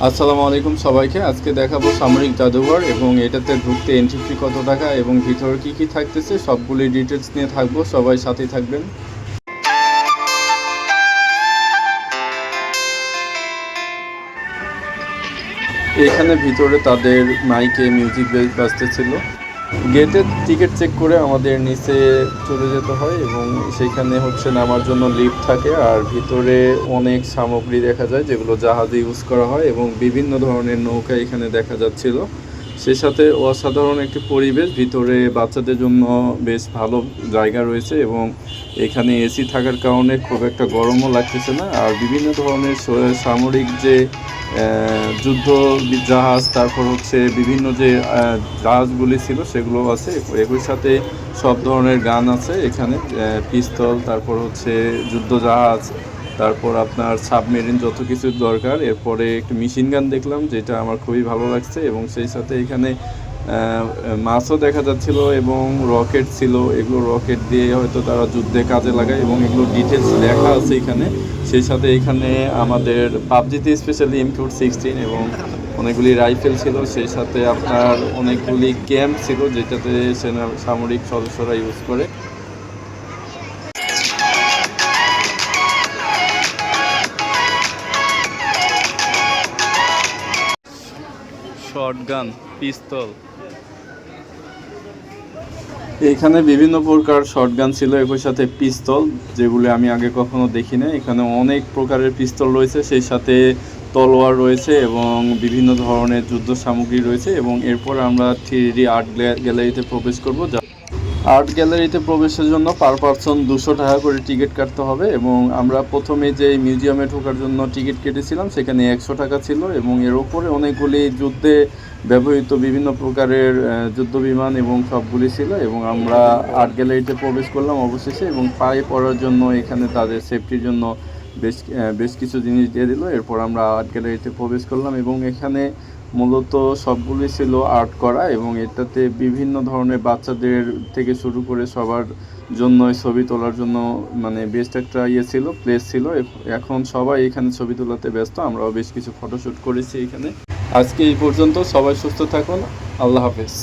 আসসালামু আলাইকুম সবাইকে। আজকে দেখাবো সামরিক জাদুঘর এবং এটাতে ঢুকতে এন্ট্রি ফি কত টাকা এবং ভিতরে কি কি থাকতেছে সবগুলি ডিটেলস নিয়ে থাকবো। সবাই সাথে থাকবেন। এখানে ভিতরে তাদের মাইকে মিউজিক বাজতেছিল। গেটে টিকিট চেক করে আমাদের নিচে চলে যেতে হয় এবং সেখানে নামার জন্য লিফট থাকে। আর ভিতরে অনেক সামগ্রী দেখা যায় যেগুলো জাহাজে ইউজ করা হয় এবং বিভিন্ন ধরনের নৌকা এখানে দেখা যাচ্ছিল। সে সাথে অসাধারণ একটি পরিবেশ, ভিতরে বাচ্চাদের জন্য বেশ ভালো জায়গা রয়েছে এবং এখানে এসি থাকার কারণে খুব একটা গরমও লাগতেছে না। আর বিভিন্ন ধরনের সামরিক যে যুদ্ধ জাহাজ, তারপর বিভিন্ন যে জাহাজগুলি ছিল সেগুলো আছে। একই সাথে সব ধরনের গান আছে এখানে, পিস্তল, তারপর যুদ্ধ জাহাজ, তারপর আপনার সাবমেরিন, যত কিছু দরকার। এরপরে একটু মেশিন গান দেখলাম যেটা আমার খুবই ভালো লাগছে এবং সেই সাথে এখানে মাছও দেখা যাচ্ছিল এবং রকেট ছিল। এগুলো রকেট দিয়ে হয়তো তারা যুদ্ধে কাজে লাগায় এবং এগুলো ডিটেলস লেখা আছে এখানে। সেই সাথে এখানে আমাদের পাবজিতে স্পেশালি M16 এবং অনেকগুলি রাইফেল ছিল। সেই সাথে আপনার অনেকগুলি ক্যাম্প ছিল যেটাতে সামরিক সদস্যরা ইউজ করে। শটগান, পিস্তল, এখানে বিভিন্ন প্রকার শটগান ছিল, একই সাথে পিস্তল, যেগুলো আমি আগে কখনো দেখি না। এখানে অনেক প্রকারের পিস্তল রয়েছে, সেই সাথে তলোয়ার রয়েছে এবং বিভিন্ন ধরনের যুদ্ধ সামগ্রী রয়েছে। এবং এরপর আমরা 3D আর্ট গ্যালারিতে প্রবেশ করব। আর্ট গ্যালারিতে প্রবেশের জন্য পার পারসন 200 টাকা করে টিকিট কাটতে হবে এবং আমরা প্রথমে যে মিউজিয়ামে ঢোকার জন্য টিকিট কেটেছিলাম সেখানে 100 টাকা ছিল এবং এর উপরে অনেকগুলি যুদ্ধে ব্যবহৃত বিভিন্ন প্রকারের যুদ্ধ বিমান এবং সবগুলি ছিল। এবং আমরা আর্ট গ্যালারিতে প্রবেশ করলাম অবশেষে এবং পায়ে পড়ার জন্য এখানে তাদের সেফটির জন্য বেশ কিছু জিনিস দিয়ে দিল। এরপর আমরা আর্ট গ্যালারিতে প্রবেশ করলাম এবং এখানে মূলত সবগুলি ছিল আর্ট করা এবং এটাতে বিভিন্ন ধরনের বাচ্চাদের থেকে শুরু করে সবার জন্য ছবি তোলার জন্য মানে বেস্ট একটা ছিল, প্লেস ছিল। এখন সবাই এখানে ছবি তোলাতে ব্যস্ত, আমরাও বেশ কিছু ফটোশ্যুট করেছি এখানে। আজকে এই পর্যন্ত, সবাই সুস্থ থাকুন, আল্লাহ হাফেজ।